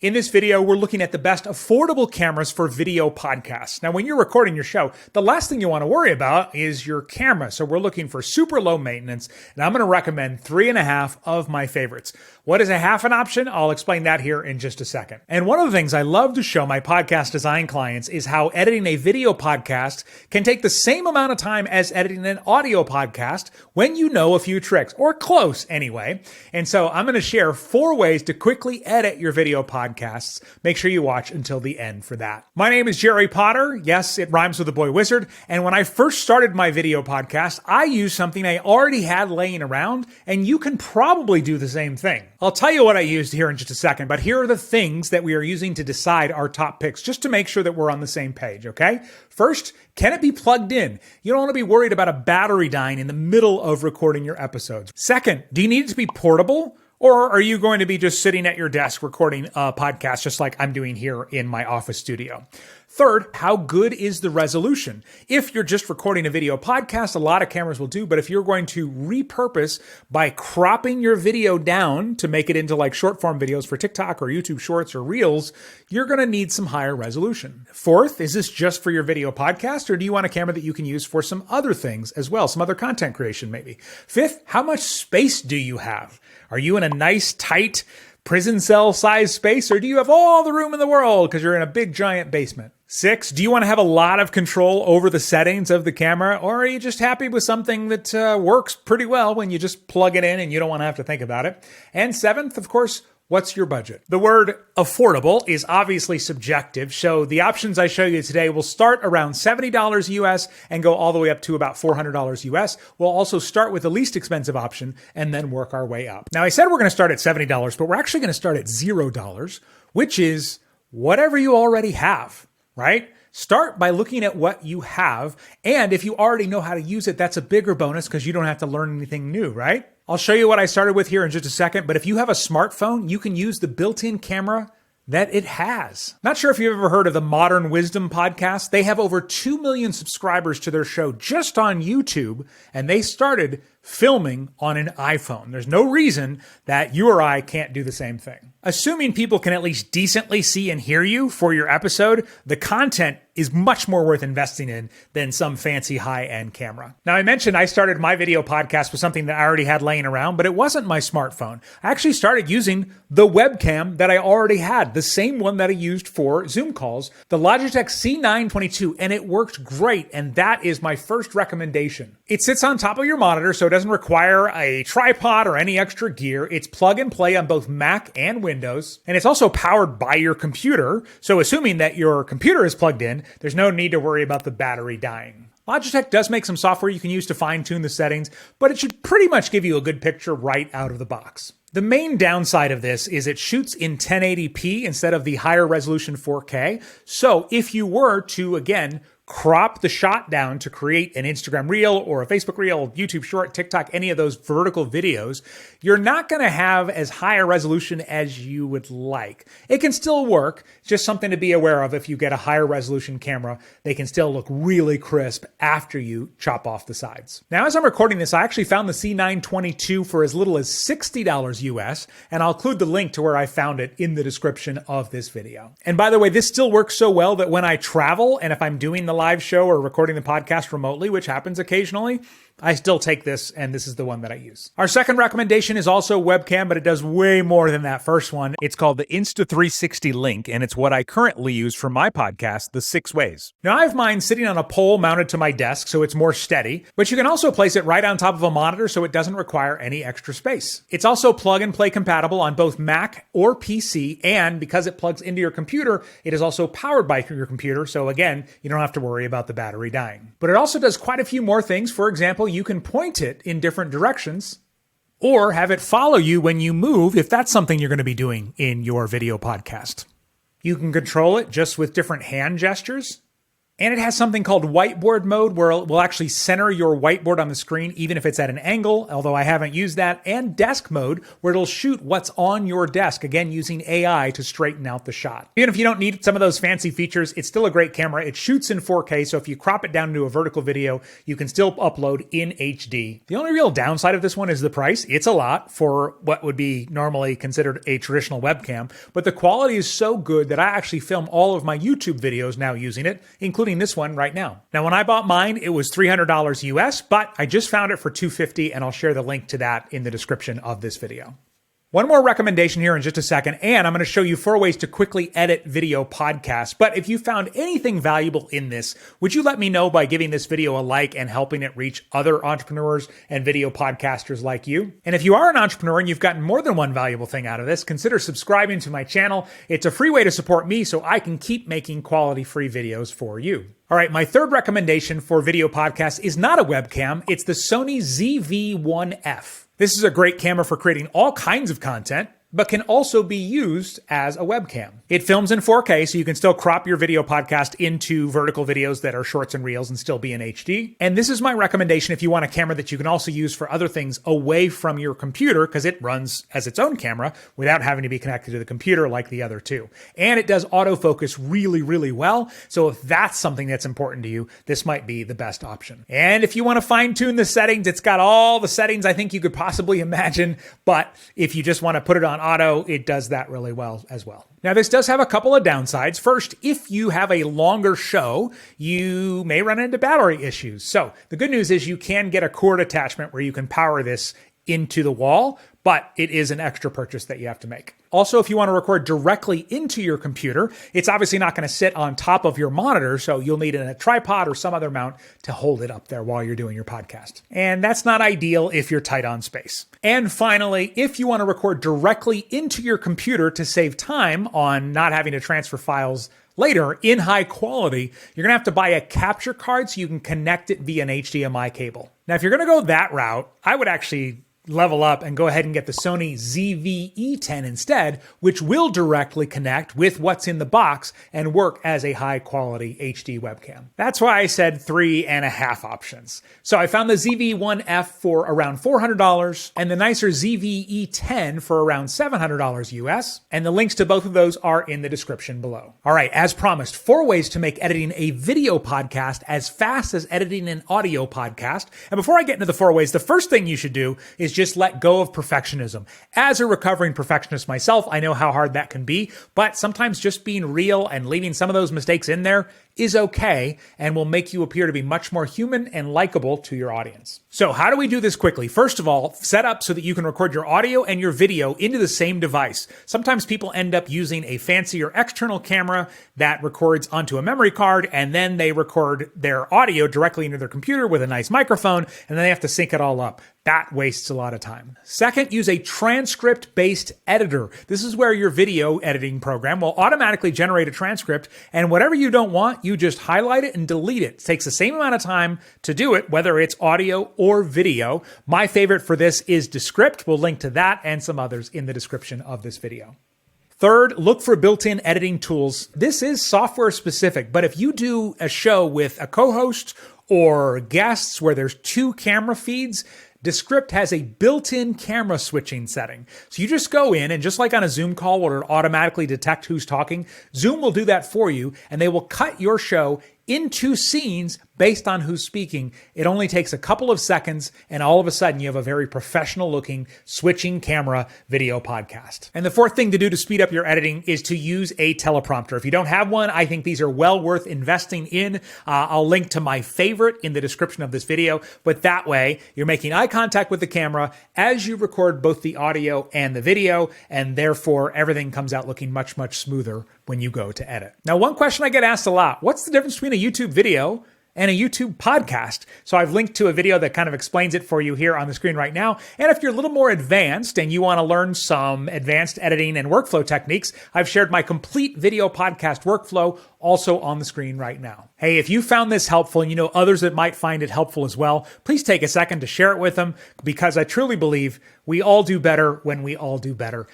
In this video, we're looking at the best affordable cameras for video podcasts. Now, when you're recording your show, the last thing you want to worry about is your camera. So we're looking for super low maintenance, and I'm going to recommend 3.5 of my favorites. What is a half an option? I'll explain that here in just a second. And one of the things I love to show my podcast design clients is how editing a video podcast can take the same amount of time as editing an audio podcast when you know a few tricks, or close anyway. And so I'm going to share 4 ways to quickly edit your video podcasts. Make sure you watch until the end for that. My name is Jerry Potter. Yes, it rhymes with the boy wizard. And when I first started my video podcast, I used something I already had laying around, and you can probably do the same thing. I'll tell you what I used here in just a second, but here are the things that we are using to decide our top picks, just to make sure that we're on the same page, okay? First, can it be plugged in? You don't want to be worried about a battery dying in the middle of recording your episodes. Second, do you need it to be portable? Or are you going to be just sitting at your desk recording a podcast just like I'm doing here in my office studio? Third, how good is the resolution? If you're just recording a video podcast, a lot of cameras will do, but if you're going to repurpose by cropping your video down to make it into like short form videos for TikTok or YouTube Shorts or Reels, you're going to need some higher resolution. Fourth, is this just for your video podcast, or do you want a camera that you can use for some other things as well, some other content creation maybe? Fifth, how much space do you have? Are you in a nice, tight prison cell size space, or do you have all the room in the world because you're in a big, giant basement? 6, do you want to have a lot of control over the settings of the camera, or are you just happy with something that works pretty well when you just plug it in and you don't want to have to think about it? And 7th, of course, what's your budget? The word affordable is obviously subjective, so the options I show you today will start around $70 US and go all the way up to about $400 US. We'll also start with the least expensive option and then work our way up. Now, I said we're going to start at $70, but we're actually going to start at $0, which is whatever you already have, right? Start by looking at what you have, and if you already know how to use it, that's a bigger bonus because you don't have to learn anything new, right? I'll show you what I started with here in just a second, but if you have a smartphone, you can use the built-in camera that it has. Not sure if you've ever heard of the Modern Wisdom podcast. They have over 2 million subscribers to their show just on YouTube, and they started filming on an iPhone. There's no reason that you or I can't do the same thing. Assuming people can at least decently see and hear you for your episode, the content is much more worth investing in than some fancy high-end camera. Now, I mentioned I started my video podcast with something that I already had laying around, but it wasn't my smartphone. I actually started using the webcam that I already had, the same one that I used for Zoom calls, the Logitech C922, and it worked great, and that is my first recommendation. It sits on top of your monitor, so it doesn't require a tripod or any extra gear. It's plug and play on both Mac and Windows, and it's also powered by your computer, so assuming that your computer is plugged in, there's no need to worry about the battery dying. Logitech does make some software you can use to fine-tune the settings, but it should pretty much give you a good picture right out of the box. The main downside of this is it shoots in 1080p instead of the higher resolution 4K, so if you were to, again, crop the shot down to create an Instagram reel or a Facebook reel, YouTube short, TikTok, any of those vertical videos, you're not going to have as high a resolution as you would like. It can still work, just something to be aware of. If you get a higher resolution camera, they can still look really crisp after you chop off the sides. Now, as I'm recording this, I actually found the C922 for as little as $60 US, and I'll include the link to where I found it in the description of this video. And by the way, this still works so well that when I travel and if I'm doing the live show or recording the podcast remotely, which happens occasionally, I still take this, and this is the one that I use. Our second recommendation is also webcam, but it does way more than that first one. It's called the Insta360 Link, and it's what I currently use for my podcast, The 6 Ways. Now, I have mine sitting on a pole mounted to my desk, so it's more steady, but you can also place it right on top of a monitor so it doesn't require any extra space. It's also plug and play compatible on both Mac or PC, and because it plugs into your computer, it is also powered by your computer, so again, you don't have to worry about the battery dying. But it also does quite a few more things. For example, you can point it in different directions or have it follow you when you move if that's something you're going to be doing in your video podcast. You can control it just with different hand gestures. And it has something called whiteboard mode where it will actually center your whiteboard on the screen, even if it's at an angle, although I haven't used that, and desk mode where it'll shoot what's on your desk, again, using AI to straighten out the shot. Even if you don't need some of those fancy features, it's still a great camera. It shoots in 4K, so if you crop it down into a vertical video, you can still upload in HD. The only real downside of this one is the price. It's a lot for what would be normally considered a traditional webcam, but the quality is so good that I actually film all of my YouTube videos now using it, including this one right now. Now, when I bought mine, it was $300 US, but I just found it for $250, and I'll share the link to that in the description of this video. One more recommendation here in just a second, and I'm going to show you 4 ways to quickly edit video podcasts. But if you found anything valuable in this, would you let me know by giving this video a like and helping it reach other entrepreneurs and video podcasters like you? And if you are an entrepreneur and you've gotten more than one valuable thing out of this, consider subscribing to my channel. It's a free way to support me so I can keep making quality free videos for you. All right, my third recommendation for video podcasts is not a webcam. It's the Sony ZV-1F. This is a great camera for creating all kinds of content, but can also be used as a webcam. It films in 4K, so you can still crop your video podcast into vertical videos that are shorts and reels and still be in HD. And this is my recommendation if you want a camera that you can also use for other things away from your computer, because it runs as its own camera without having to be connected to the computer like the other two. And it does autofocus really, really well. So if that's something that's important to you, this might be the best option. And if you want to fine tune the settings, it's got all the settings I think you could possibly imagine. But if you just want to put it on auto, it does that really well as well. Now, this does have a couple of downsides. First, if you have a longer show, you may run into battery issues. So the good news is you can get a cord attachment where you can power this into the wall, but it is an extra purchase that you have to make. Also, if you want to record directly into your computer, it's obviously not going to sit on top of your monitor, so you'll need a tripod or some other mount to hold it up there while you're doing your podcast. And that's not ideal if you're tight on space. And finally, if you want to record directly into your computer to save time on not having to transfer files later in high quality, you're going to have to buy a capture card so you can connect it via an HDMI cable. Now, if you're going to go that route, I would actually level up and go ahead and get the Sony ZV-E10 instead, which will directly connect with what's in the box and work as a high quality HD webcam. That's why I said 3.5 options. So I found the ZV-1F for around $400 and the nicer ZV-E10 for around $700 US. And the links to both of those are in the description below. All right, as promised, 4 ways to make editing a video podcast as fast as editing an audio podcast. And before I get into the 4 ways, the first thing you should do is just let go of perfectionism. As a recovering perfectionist myself, I know how hard that can be, but sometimes just being real and leaving some of those mistakes in there is okay and will make you appear to be much more human and likable to your audience. So how do we do this quickly? First of all, set up so that you can record your audio and your video into the same device. Sometimes people end up using a fancier external camera that records onto a memory card, and then they record their audio directly into their computer with a nice microphone, and then they have to sync it all up. That wastes a lot of time. Second, use a transcript-based editor. This is where your video editing program will automatically generate a transcript, and whatever you don't want, you just highlight it and delete it. It takes the same amount of time to do it, whether it's audio or video. My favorite for this is Descript. We'll link to that and some others in the description of this video. Third, look for built-in editing tools. This is software specific, but if you do a show with a co-host or guests where there's 2 camera feeds, Descript has a built-in camera switching setting. So you just go in and just like on a Zoom call where it'll automatically detect who's talking, Zoom will do that for you and they will cut your show into scenes based on who's speaking. It only takes a couple of seconds and all of a sudden you have a very professional looking switching camera video podcast. And the fourth thing to do to speed up your editing is to use a teleprompter. If you don't have one, I think these are well worth investing in. I'll link to my favorite in the description of this video, but that way you're making eye contact with the camera as you record both the audio and the video, and therefore everything comes out looking much, much smoother when you go to edit. Now, one question I get asked a lot, what's the difference between a YouTube video and a YouTube podcast? So I've linked to a video that kind of explains it for you here on the screen right now. And if you're a little more advanced and you want to learn some advanced editing and workflow techniques, I've shared my complete video podcast workflow also on the screen right now. Hey, if you found this helpful and you know others that might find it helpful as well, please take a second to share it with them, because I truly believe we all do better when we all do better.